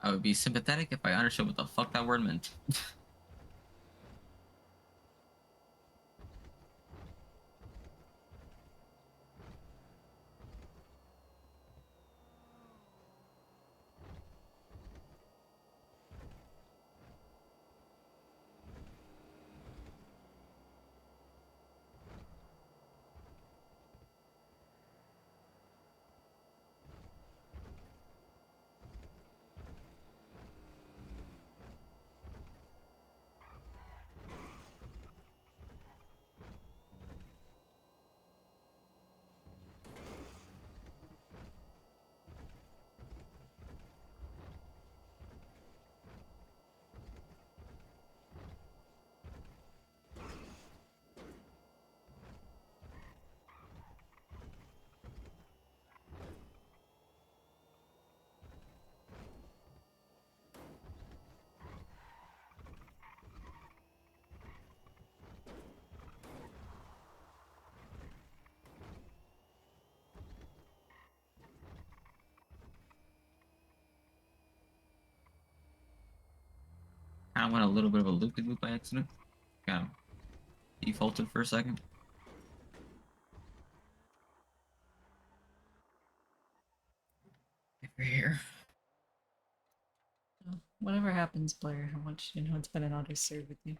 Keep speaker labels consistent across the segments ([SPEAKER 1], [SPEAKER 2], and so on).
[SPEAKER 1] I would be sympathetic if I understood what the fuck that word meant. Kind of went a little bit of a loop-de-loop by accident. Kind of defaulted for a second. If you're here.
[SPEAKER 2] Oh, whatever happens, Blair, I want you to know it's been an honor to serve with you.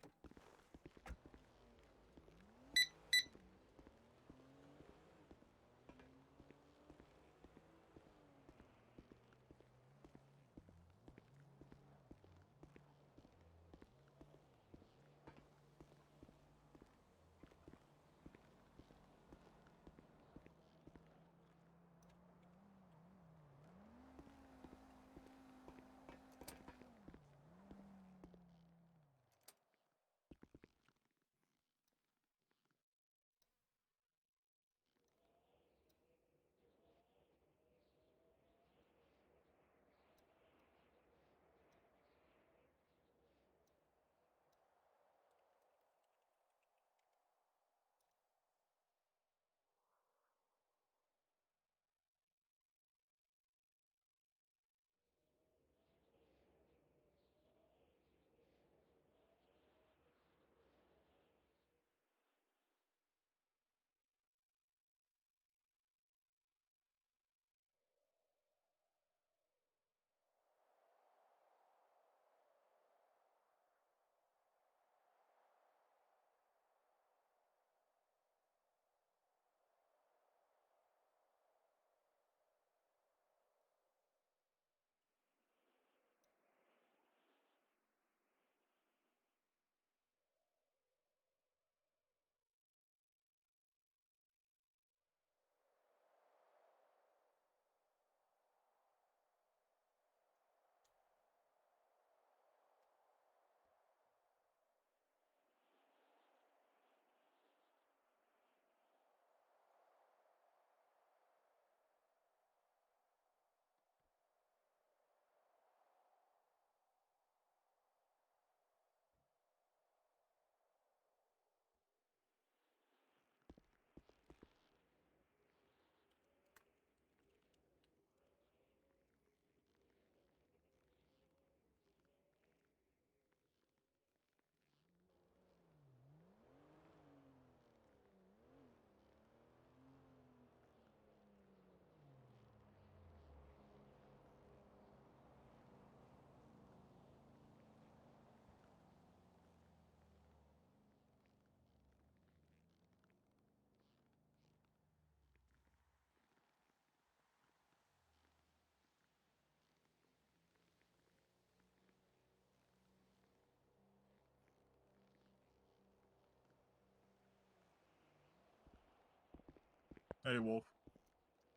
[SPEAKER 3] Hey, Wolf.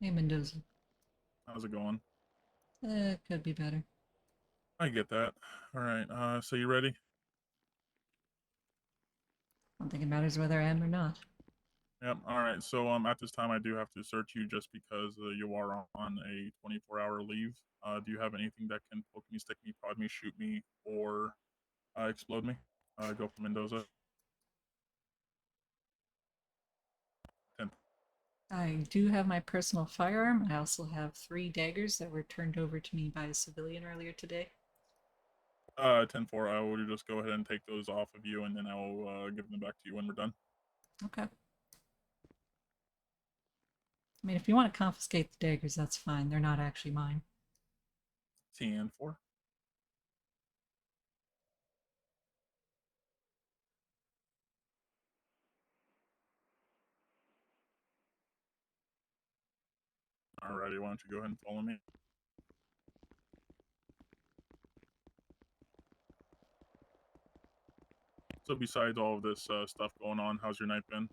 [SPEAKER 2] Hey, Mendoza.
[SPEAKER 3] How's it going?
[SPEAKER 2] Could be better.
[SPEAKER 3] I get that. All right. So you ready?
[SPEAKER 2] I don't think it matters whether I am or not.
[SPEAKER 3] Yep. All right. So at this time I do have to search you just because you are on a 24-hour leave. Do you have anything that can poke me, stick me, prod me, shoot me, or explode me? Go for Mendoza. 10.
[SPEAKER 2] I do have my personal firearm. I also have 3 daggers that were turned over to me by a civilian earlier today.
[SPEAKER 3] 10-4, I will just go ahead and take those off of you, and then I will give them back to you when we're done.
[SPEAKER 2] Okay. I mean, if you want to confiscate the daggers, that's fine. They're not actually mine.
[SPEAKER 3] 10-4. Alrighty, why don't you go ahead and follow me? So besides all of this stuff going on, how's your night been?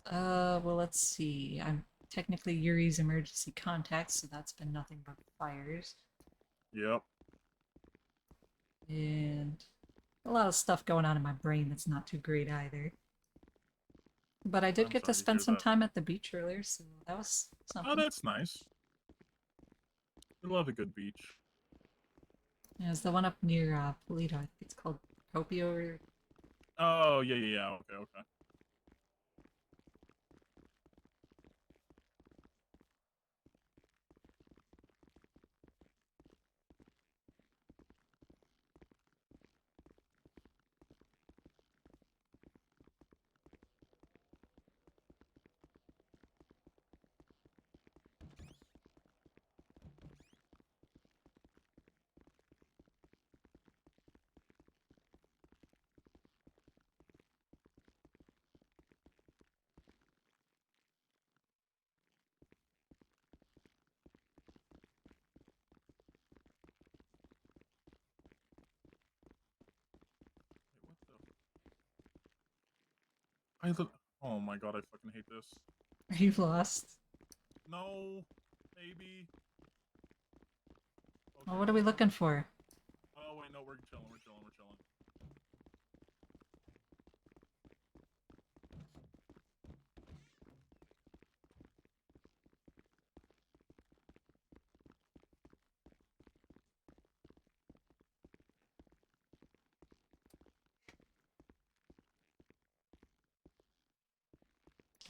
[SPEAKER 2] Well, let's see. I'm technically Yuri's emergency contact, so that's been nothing but fires.
[SPEAKER 3] Yep.
[SPEAKER 2] And a lot of stuff going on in my brain that's not too great either. But I did
[SPEAKER 3] I'm
[SPEAKER 2] get to
[SPEAKER 3] sorry to
[SPEAKER 2] spend
[SPEAKER 3] hear
[SPEAKER 2] some
[SPEAKER 3] that.
[SPEAKER 2] time at the beach earlier, so that was
[SPEAKER 3] Oh,
[SPEAKER 2] something.
[SPEAKER 3] that's nice. I love a good beach.
[SPEAKER 2] Yeah, it's the one up near Polito. I think it's called Copio or...
[SPEAKER 3] Oh, yeah, yeah, yeah. Okay, okay. Wait, what the? I look. Oh my god, I fucking hate this.
[SPEAKER 2] Are you lost?
[SPEAKER 3] No, maybe.
[SPEAKER 2] Well,
[SPEAKER 3] Okay,
[SPEAKER 2] what are we
[SPEAKER 3] hold on.
[SPEAKER 2] looking for?
[SPEAKER 3] Oh wait, no, we're chilling. We're chilling. We're chilling.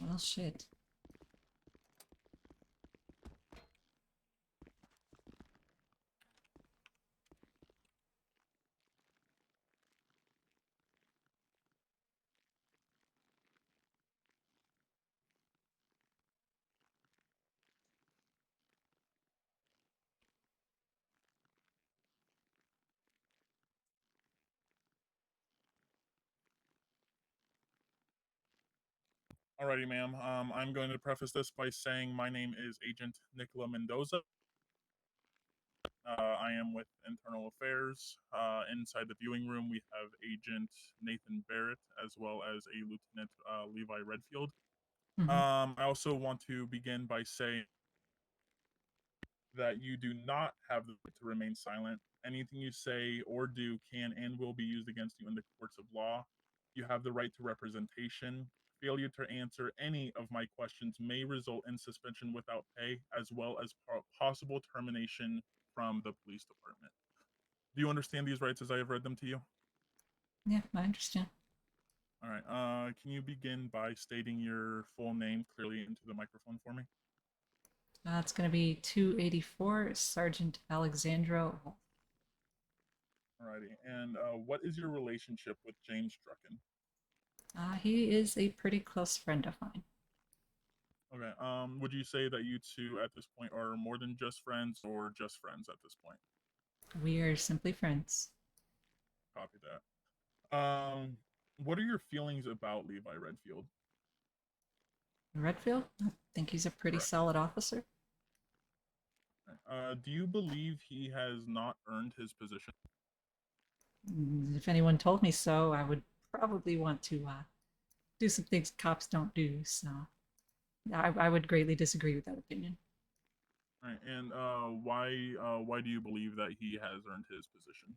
[SPEAKER 2] Well, shit.
[SPEAKER 3] Alrighty, ma'am. I'm going to preface this by saying my name is Agent Nicola Mendoza. I am with Internal Affairs. Inside the viewing room, we have Agent Nathan Barrett as well as a Lieutenant Levi Redfield.
[SPEAKER 2] Mm-hmm.
[SPEAKER 3] I also want to begin by saying that you do not have the right to remain silent. Anything you say or do can and will be used against you in the courts of law. You have the right to representation. Failure to answer any of my questions may result in suspension without pay, as well as possible termination from the police department. Do you understand these rights as I have read them to you?
[SPEAKER 2] Yeah, I understand.
[SPEAKER 3] All right. Can you begin by stating your full name clearly into the microphone for me?
[SPEAKER 2] It's going to be 284 Sergeant Alexandra Wolfe.
[SPEAKER 3] Alrighty. And what is your relationship with James Drucken?
[SPEAKER 2] He is a pretty close friend of mine.
[SPEAKER 3] Okay. Would you say that you two at this point are more than just friends or just friends at this point?
[SPEAKER 2] We are simply friends.
[SPEAKER 3] Copy that. What are your feelings about Levi Redfield?
[SPEAKER 2] Redfield? I think he's a pretty
[SPEAKER 3] Correct.
[SPEAKER 2] solid officer.
[SPEAKER 3] Do you believe he has not earned his position?
[SPEAKER 2] If anyone told me so, I would probably want to do some things cops don't do. So I would greatly disagree with that opinion.
[SPEAKER 3] Right. And why do you believe that he has earned his position?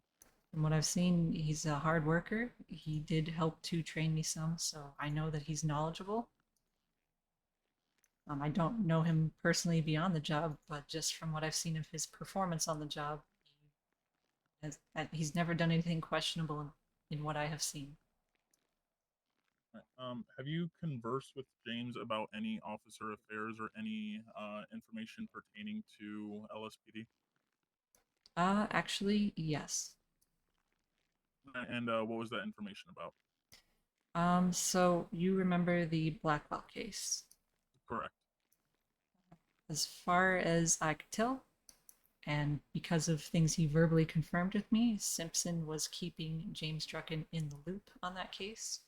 [SPEAKER 2] From what I've seen, he's a hard worker. He did help to train me some, so I know that he's knowledgeable. I don't know him personally beyond the job, but just from what I've seen of his performance on the job, he's never done anything questionable in what I have seen.
[SPEAKER 3] Right. Have you conversed with James about any officer affairs or any information pertaining to LSPD?
[SPEAKER 2] Actually, yes.
[SPEAKER 3] And what was that information about?
[SPEAKER 2] So you remember the Blackwell case?
[SPEAKER 3] Correct.
[SPEAKER 2] As far as I could tell, and because of things he verbally confirmed with me, Simpson was keeping James Drucken in the loop on that case.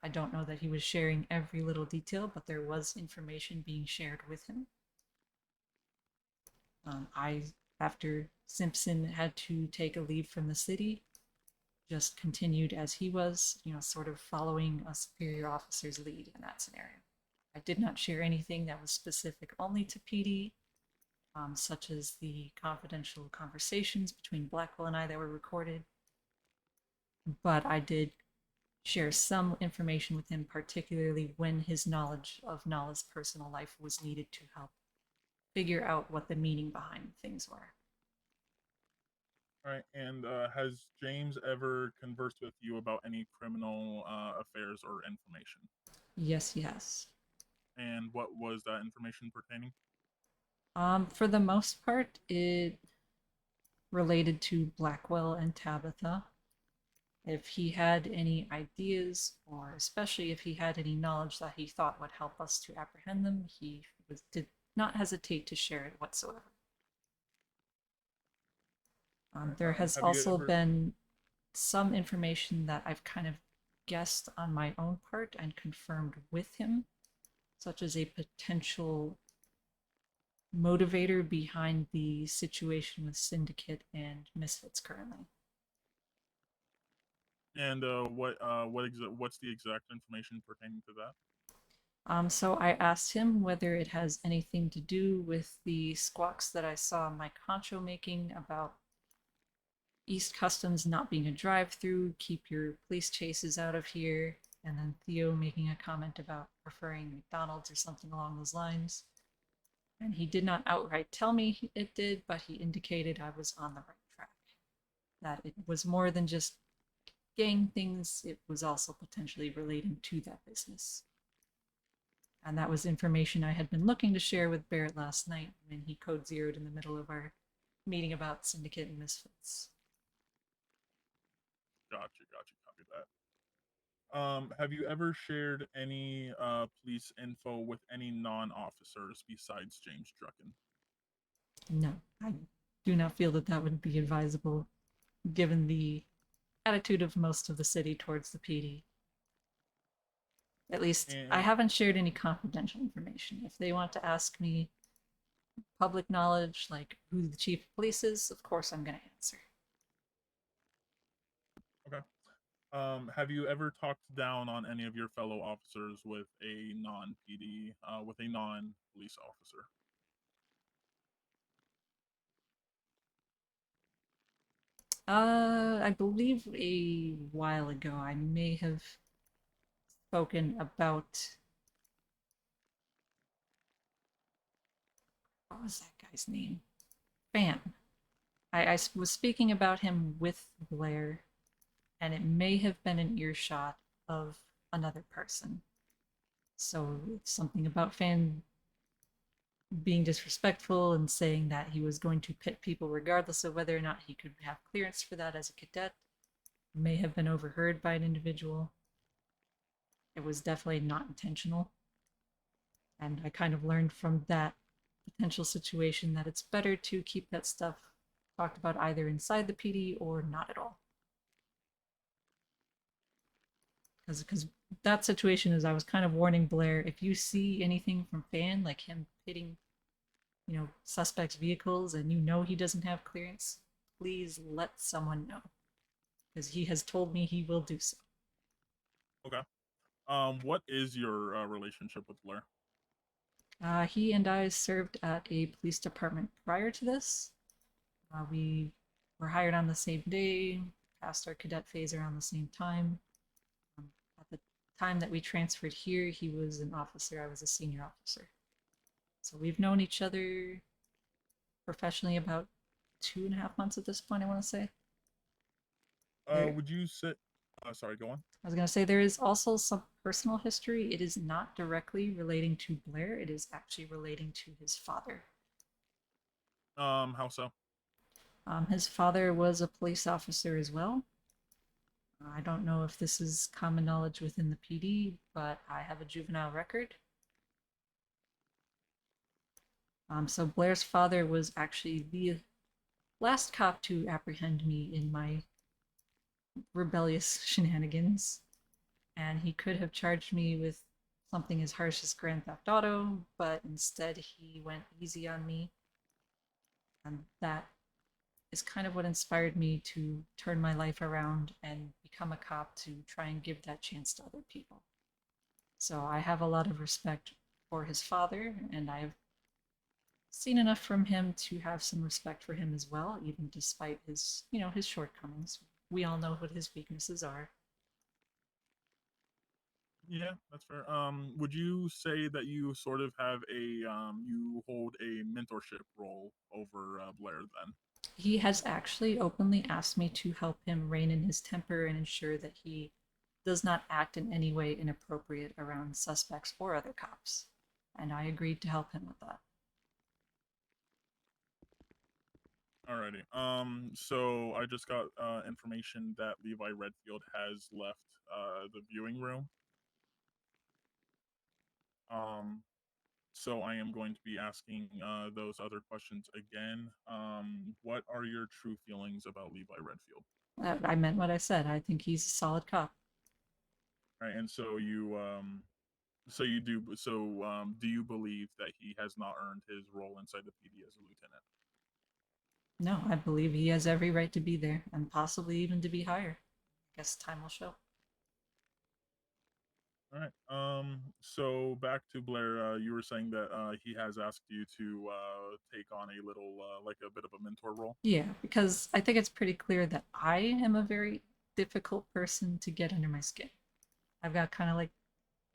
[SPEAKER 2] I don't know that he was sharing every little detail, but there was information being shared with him. After Simpson had to take a leave from the city, just continued as he was, sort of following a superior officer's lead in that scenario. I did not share anything that was specific only to PD, such as the confidential conversations between Blackwell and I that were recorded, but I did share some information with him, particularly when his knowledge of Nala's personal life was needed to help figure out what the meaning behind things were.
[SPEAKER 3] All right. And has James ever conversed with you about any criminal affairs or information?
[SPEAKER 2] Yes, yes.
[SPEAKER 3] And what was that information pertaining?
[SPEAKER 2] For the most part, it related to Blackwell and Tabitha. If he had any ideas, or especially if he had any knowledge that he thought would help us to apprehend them, did not hesitate to share it whatsoever. There has
[SPEAKER 3] Have you
[SPEAKER 2] also
[SPEAKER 3] ever?
[SPEAKER 2] been some information that I've kind of guessed on my own part and confirmed with him, such as a potential motivator behind the situation with Syndicate and Misfits currently.
[SPEAKER 3] And what's the exact information pertaining to that?
[SPEAKER 2] So I asked him whether it has anything to do with the squawks that I saw Mike Concho making about East Customs not being a drive-through, keep your police chases out of here, and then Theo making a comment about preferring McDonald's or something along those lines. And he did not outright tell me it did, but he indicated I was on the right track. That it was more than just gang things, it was also potentially relating to that business. And that was information I had been looking to share with Barrett last night when he code zeroed in the middle of our meeting about Syndicate and Misfits.
[SPEAKER 3] Gotcha. Copy that. Have you ever shared any police info with any non-officers besides James Drucken?
[SPEAKER 2] No, I do not feel that that would be advisable given the attitude of most of the city towards the PD. At least I
[SPEAKER 3] And
[SPEAKER 2] haven't shared any confidential information. If they want to ask me public knowledge, like who the chief of police is, of course I'm going to answer.
[SPEAKER 3] okay. Have you ever talked down on any of your fellow officers with a non-PD, with a non-police officer?
[SPEAKER 2] I believe a while ago I may have spoken about, what was that guy's name? Fan. I was speaking about him with Blair, and it may have been an earshot of another person. So it's something about Fan being disrespectful and saying that he was going to pit people regardless of whether or not he could have clearance for that as a cadet may have been overheard by an individual. It was definitely not intentional. And I kind of learned from that potential situation that it's better to keep that stuff talked about either inside the PD or not at all. Because that situation is, I was kind of warning Blair, if you see anything from Fan, like him pitting, suspects' vehicles, and he doesn't have clearance, please let someone know, because he has told me he will do so.
[SPEAKER 3] Okay. What is your relationship with Blair?
[SPEAKER 2] He and I served at a police department prior to this. We were hired on the same day, passed our cadet phase around the same time. At the time that we transferred here, he was an officer, I was a senior officer. So we've known each other professionally about 2.5 months at this point, I want to say. There,
[SPEAKER 3] Would you say Sorry, go on.
[SPEAKER 2] I was going to say there is also some personal history. It is not directly relating to Blair, it is actually relating to his father.
[SPEAKER 3] How so?
[SPEAKER 2] His father was a police officer as well. I don't know if this is common knowledge within the PD, but I have a juvenile record. So Blair's father was actually the last cop to apprehend me in my rebellious shenanigans, and he could have charged me with something as harsh as Grand Theft Auto, but instead he went easy on me, and that is kind of what inspired me to turn my life around and become a cop to try and give that chance to other people. So I have a lot of respect for his father, and I've seen enough from him to have some respect for him as well, even despite his, his shortcomings. We all know what his weaknesses are.
[SPEAKER 3] Yeah, that's fair. Would you say that you sort of have you hold a mentorship role over Blair then?
[SPEAKER 2] He has actually openly asked me to help him rein in his temper and ensure that he does not act in any way inappropriate around suspects or other cops. And I agreed to help him with that.
[SPEAKER 3] Alrighty. So I just got information that Levi Redfield has left the viewing room. Um, so I am going to be asking those other questions again. What are your true feelings about Levi Redfield?
[SPEAKER 2] I meant what I said. I think he's a solid cop.
[SPEAKER 3] Right, and so you do. So do you believe that he has not earned his role inside the PD as a lieutenant?
[SPEAKER 2] No, I believe he has every right to be there and possibly even to be higher. Guess time will show.
[SPEAKER 3] All right. So back to Blair. You were saying that he has asked you to take on a little, like a bit of a mentor role.
[SPEAKER 2] Yeah, because I think it's pretty clear that I am a very difficult person to get under my skin. I've got kind of like,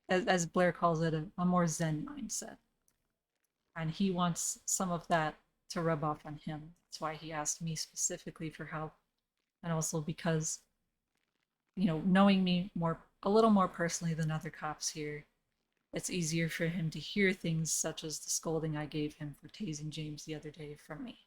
[SPEAKER 2] as Blair calls it, a more Zen mindset. And he wants some of that to rub off on him. That's why he asked me specifically for help. And also because, knowing me a little more personally than other cops here, it's easier for him to hear things such as the scolding I gave him for tasing James the other day from me.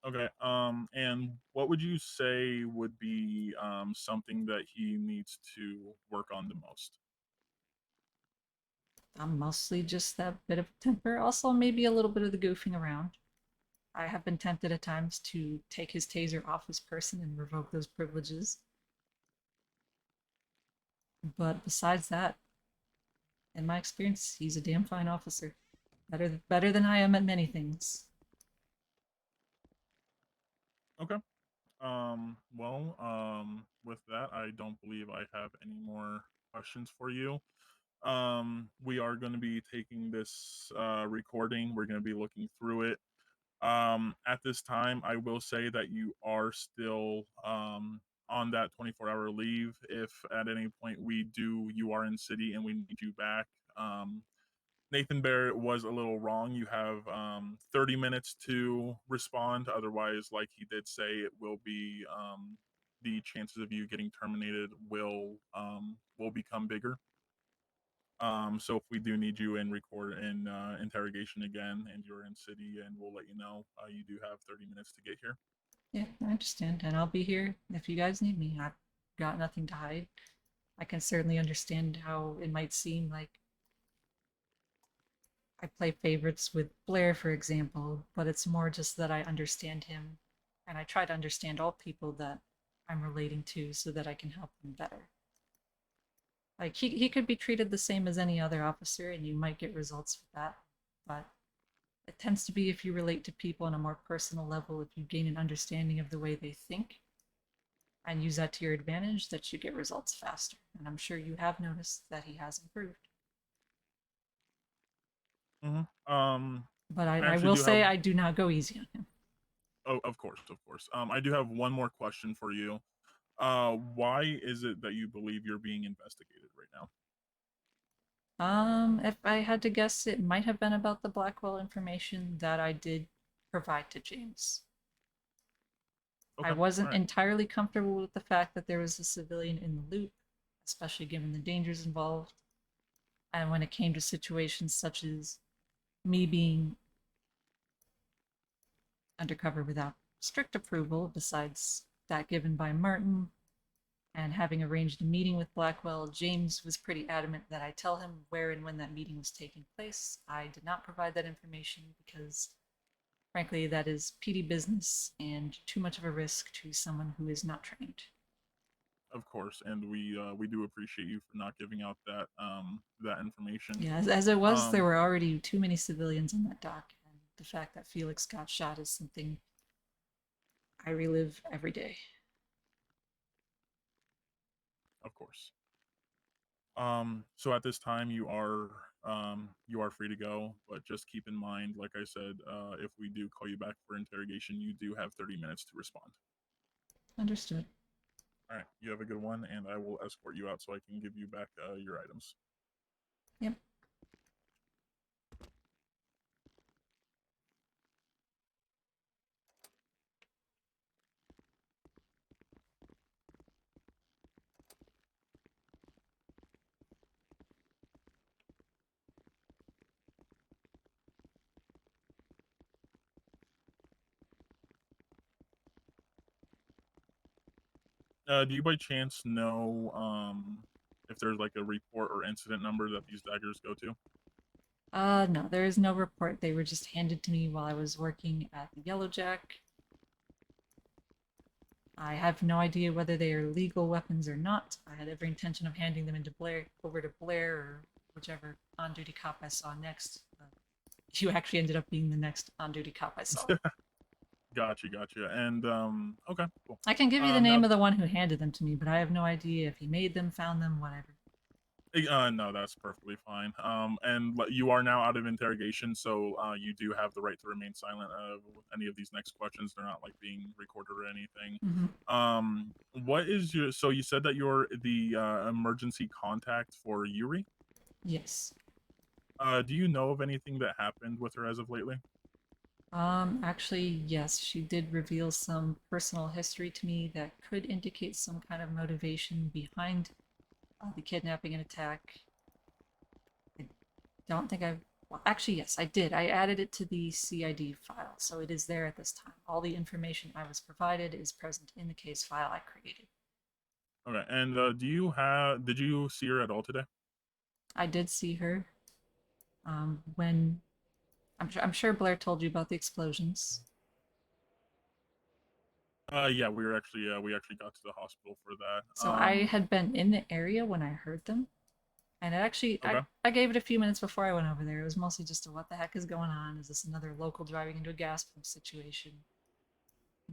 [SPEAKER 3] Okay. And what would you say would be something that he needs to work on the most?
[SPEAKER 2] I'm mostly just that bit of temper. Also, maybe a little bit of the goofing around. I have been tempted at times to take his taser off his person and revoke those privileges. But besides that, in my experience, he's a damn fine officer. Better than I am at many things.
[SPEAKER 3] Okay. With that, I don't believe I have any more questions for you. We are going to be taking this recording. We're going to be looking through it. At this time, I will say that you are still on that 24-hour leave. If at any point you are in city and we need you back, Nathan Barrett was a little wrong. You have 30 minutes to respond. Otherwise, like he did say, it will be the chances of you getting terminated will become bigger. So if we do need you in record in interrogation again, and you're in city, and we'll let you know. You do have 30 minutes to get here.
[SPEAKER 2] Yeah, I understand. And I'll be here if you guys need me. I've got nothing to hide. I can certainly understand how it might seem like I play favorites with Blair, for example, but it's more just that I understand him and I try to understand all people that I'm relating to so that I can help them better. Like he could be treated the same as any other officer and you might get results with that, but it tends to be if you relate to people on a more personal level, if you gain an understanding of the way they think and use that to your advantage, that you get results faster. And I'm sure you have noticed that he has improved.
[SPEAKER 3] Mm-hmm.
[SPEAKER 2] But
[SPEAKER 3] I
[SPEAKER 2] I
[SPEAKER 3] actually
[SPEAKER 2] will
[SPEAKER 3] do have.
[SPEAKER 2] say I do not go easy on him.
[SPEAKER 3] Oh, of course, of course. I do have one more question for you. Why is it that you believe you're being investigated right now?
[SPEAKER 2] If I had to guess, it might have been about the Blackwell information that I did provide to James. I
[SPEAKER 3] Okay. All
[SPEAKER 2] wasn't
[SPEAKER 3] right.
[SPEAKER 2] entirely comfortable with the fact that there was a civilian in the loop, especially given the dangers involved. And when it came to situations such as me being undercover without strict approval, besides that given by Martin, and having arranged a meeting with Blackwell, James was pretty adamant that I tell him where and when that meeting was taking place. I did not provide that information because, frankly, that is PD business and too much of a risk to someone who is not trained.
[SPEAKER 3] Of course, and we do appreciate you for not giving out that information.
[SPEAKER 2] Yeah, as it was, there
[SPEAKER 3] Um,
[SPEAKER 2] were already too many civilians on that dock, and the fact that Felix got shot is something I relive every day.
[SPEAKER 3] of course. So at this time you are free to go, but just keep in mind, like I said, if we do call you back for interrogation, you do have 30 minutes to respond.
[SPEAKER 2] Understood.
[SPEAKER 3] All right, you have a good one, and I will escort you out so I can give you back your items.
[SPEAKER 2] Yep.
[SPEAKER 3] Do you by chance know if there's like a report or incident number that these daggers go to?
[SPEAKER 2] No, there is no report. They were just handed to me while I was working at the Yellow Jack. I have no idea whether they are legal weapons or not. I had every intention of handing them over to Blair or whichever on-duty cop I saw next. You actually ended up being the next on-duty cop I saw.
[SPEAKER 3] Gotcha. And okay, cool.
[SPEAKER 2] I can give you the
[SPEAKER 3] Now,
[SPEAKER 2] name of the one who handed them to me, but I have no idea if he made them, found them, whatever.
[SPEAKER 3] no, that's perfectly fine. And you are now out of interrogation, so you do have the right to remain silent with any of these next questions. They're not like being recorded or anything.
[SPEAKER 2] Mm-hmm.
[SPEAKER 3] What is your? So you said that you're the emergency contact for Yuri.
[SPEAKER 2] Yes.
[SPEAKER 3] Do you know of anything that happened with her as of lately?
[SPEAKER 2] Actually, yes, she did reveal some personal history to me that could indicate some kind of motivation behind the kidnapping and attack. I don't think I've. Well, actually, yes, I did. I added it to the CID file, so it is there at this time. All the information I was provided is present in the case file I created.
[SPEAKER 3] Okay. And did you see her at all today?
[SPEAKER 2] I did see her when I'm sure Blair told you about the explosions.
[SPEAKER 3] Yeah, we actually got to the hospital for that.
[SPEAKER 2] So I had been in the area when I heard them, and it actually,
[SPEAKER 3] Okay.
[SPEAKER 2] I gave it a few minutes before I went over there. It was mostly just a what the heck is going on? Is this another local driving into a gas pump situation?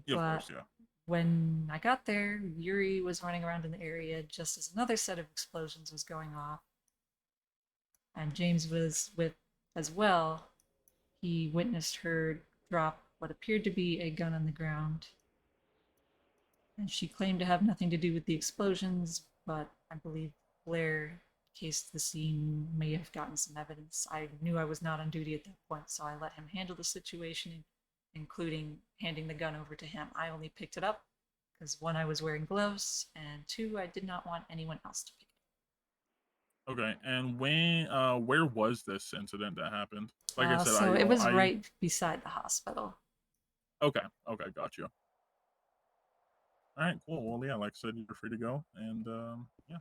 [SPEAKER 3] Yeah, of
[SPEAKER 2] But
[SPEAKER 3] course, yeah.
[SPEAKER 2] when I got there, Yuri was running around in the area just as another set of explosions was going off, and James was with as well. He witnessed her drop what appeared to be a gun on the ground, and she claimed to have nothing to do with the explosions, but I believe Blair cased the scene, may have gotten some evidence. I knew I was not on duty at that point, so I let him handle the situation, including handing the gun over to him. I only picked it up because one, I was wearing gloves, and two, I did not want anyone else to pick it
[SPEAKER 3] Okay. And where was this incident that happened? Like I
[SPEAKER 2] up.
[SPEAKER 3] said,
[SPEAKER 2] So it was right beside the hospital.
[SPEAKER 3] okay, okay, got you. All right, cool. Well, yeah, like I said, you're free to go, and yeah,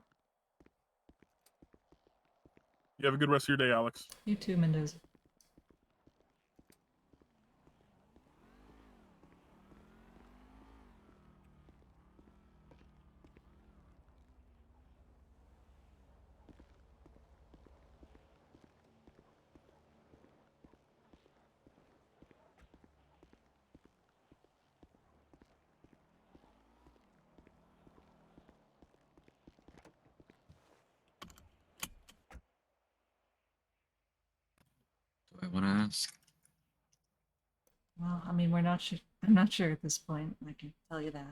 [SPEAKER 3] you have a good rest of your day, Alex.
[SPEAKER 2] You too, Mendoza.
[SPEAKER 1] Do I want to ask?
[SPEAKER 2] Well, I mean, we're not sure. I'm not sure at this point. I can tell you that.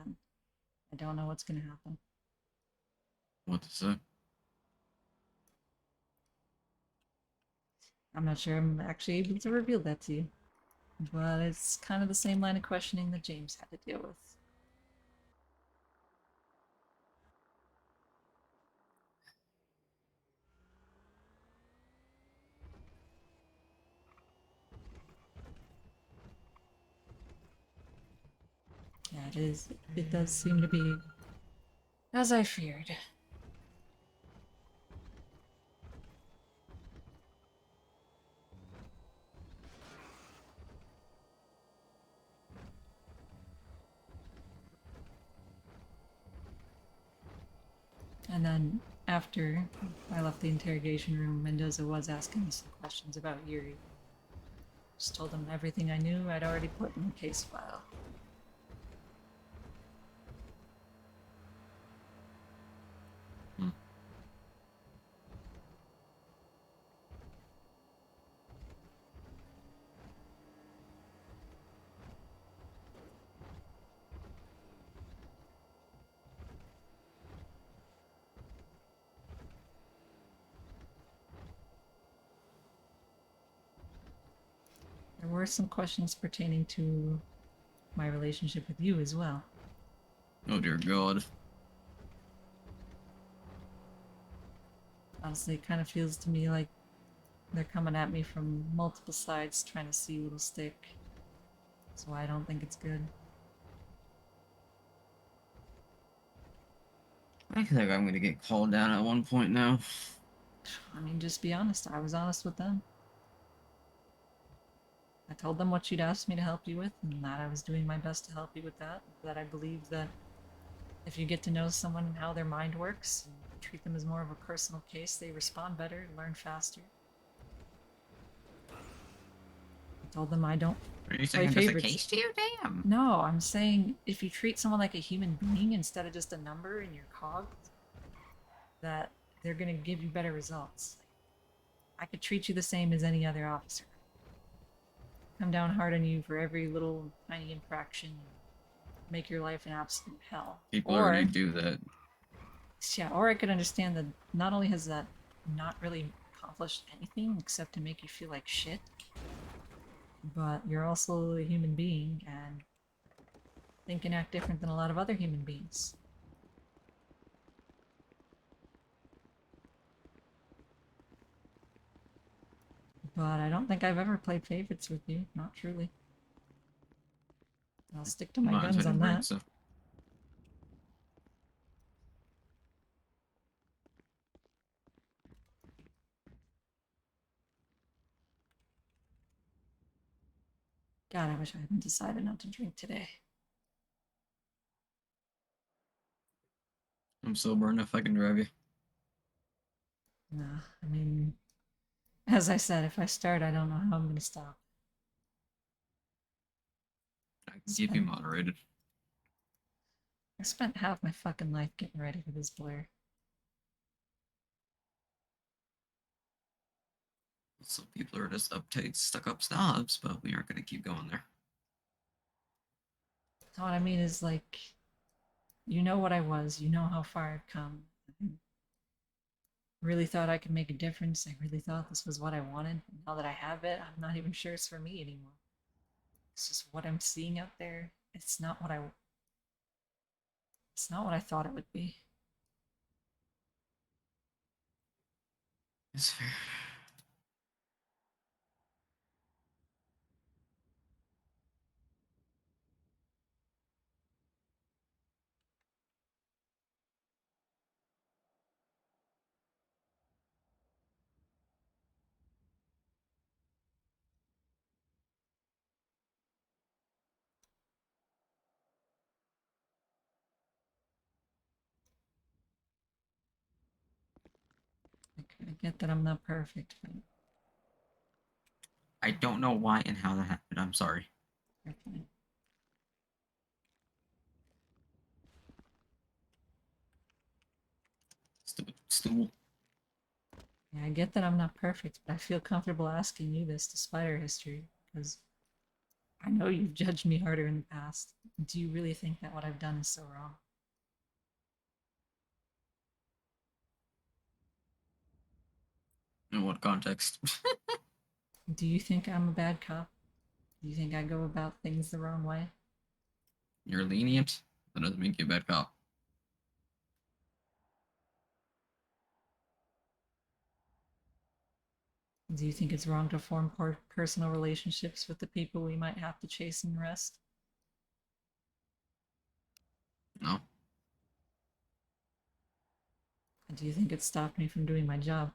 [SPEAKER 2] I don't know what's going to happen.
[SPEAKER 1] What to say?
[SPEAKER 2] I'm not sure I'm actually able to reveal that to you. But it's kind of the same line of questioning that James had to deal with. It does seem to be as I feared. And then after I left the interrogation room, Mendoza was asking me some questions about Yuri. Just told him everything I knew I'd already put in the case file.
[SPEAKER 1] Hmm.
[SPEAKER 2] There were some questions pertaining to my relationship with you as well.
[SPEAKER 1] Oh dear God.
[SPEAKER 2] Honestly, it kind of feels to me like they're coming at me from multiple sides trying to see what'll stick. That's why I don't think it's good.
[SPEAKER 1] I feel like I'm gonna get called down at one point now.
[SPEAKER 2] I mean, just be honest. I was honest with them. I told them what you'd asked me to help you with, and that I was doing my best to help you with that. That I believe that if you get to know someone and how their mind works, and treat them as more of a personal case, they respond better, learn faster. I told them I don't
[SPEAKER 1] Are you
[SPEAKER 2] play
[SPEAKER 1] saying I'm just a
[SPEAKER 2] favorites.
[SPEAKER 1] case to you? Damn.
[SPEAKER 2] No, I'm saying if you treat someone like a human being instead of just a number in your cog, that they're gonna give you better results. I could treat you the same as any other officer. Come down hard on you for every little tiny infraction, make your life an absolute hell.
[SPEAKER 1] People
[SPEAKER 2] Or,
[SPEAKER 1] already do that.
[SPEAKER 2] yeah, or I could understand that not only has that not really accomplished anything except to make you feel like shit, but you're also a human being and think and act different than a lot of other human beings. But I don't think I've ever played favorites with you, not truly. I'll stick to my
[SPEAKER 1] Not
[SPEAKER 2] guns on that.
[SPEAKER 1] so.
[SPEAKER 2] God, I wish I hadn't decided not to drink today.
[SPEAKER 1] I'm sober enough I can drive you.
[SPEAKER 2] Nah, I mean, as I said, if I start, I don't know how I'm gonna stop.
[SPEAKER 1] I can keep you moderated.
[SPEAKER 2] I spent half my fucking life getting ready for this blur.
[SPEAKER 1] Some people are just uptight, stuck-up snobs, but we aren't gonna keep going there.
[SPEAKER 2] So what I mean is, like, you know what I was, you know how far I've come. I really thought I could make a difference. I really thought this was what I wanted. Now that I have it, I'm not even sure it's for me anymore. It's just what I'm seeing out there. It's not what I thought it would be.
[SPEAKER 1] It's fair.
[SPEAKER 2] I get that I'm not perfect, but
[SPEAKER 1] I don't know why and how that happened. I'm sorry.
[SPEAKER 2] fair point.
[SPEAKER 1] Stupid stool.
[SPEAKER 2] Yeah, I get that I'm not perfect, but I feel comfortable asking you this despite our history, because I know you've judged me harder in the past. Do you really think that what I've done is so wrong?
[SPEAKER 1] In what context?
[SPEAKER 2] Do you think I'm a bad cop? Do you think I go about things the wrong way?
[SPEAKER 1] You're lenient. That doesn't make you a bad cop.
[SPEAKER 2] Do you think it's wrong to form personal relationships with the people we might have to chase and arrest?
[SPEAKER 1] No,
[SPEAKER 2] Do you think it stopped me from doing my job?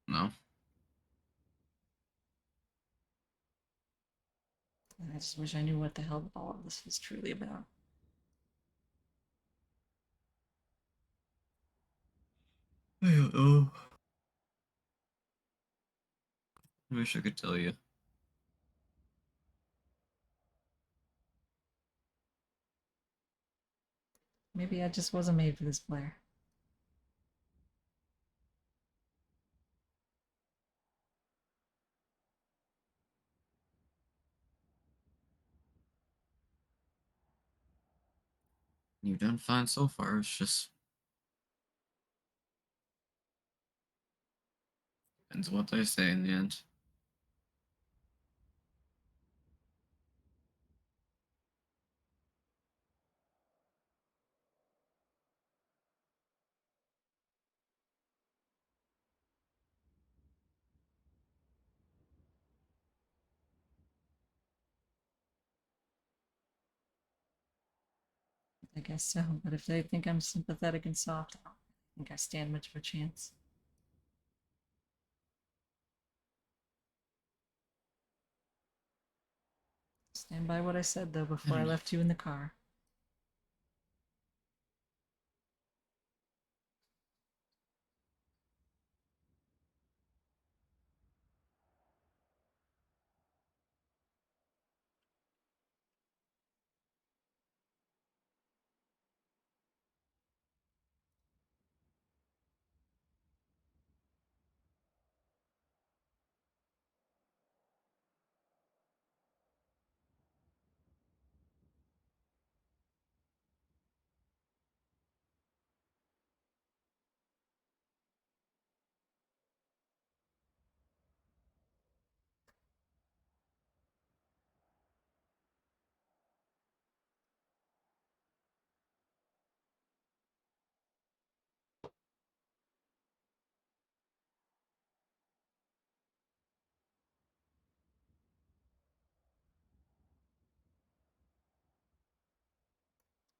[SPEAKER 1] no.
[SPEAKER 2] I just wish I knew what the hell all of this was truly about.
[SPEAKER 1] I don't know. I wish I could tell you.
[SPEAKER 2] Maybe I just wasn't made for this, Blair.
[SPEAKER 1] You've done fine so far. It's just depends what they say in the end.
[SPEAKER 2] I guess so, but if they think I'm sympathetic and soft, I don't think I stand much of a chance. Stand by what I said, though,
[SPEAKER 1] I
[SPEAKER 2] before I
[SPEAKER 1] don't know.
[SPEAKER 2] left you in the car.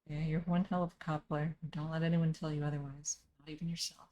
[SPEAKER 2] Yeah, you're one hell of a cop, Blair. Don't let anyone tell you otherwise. Not even yourself.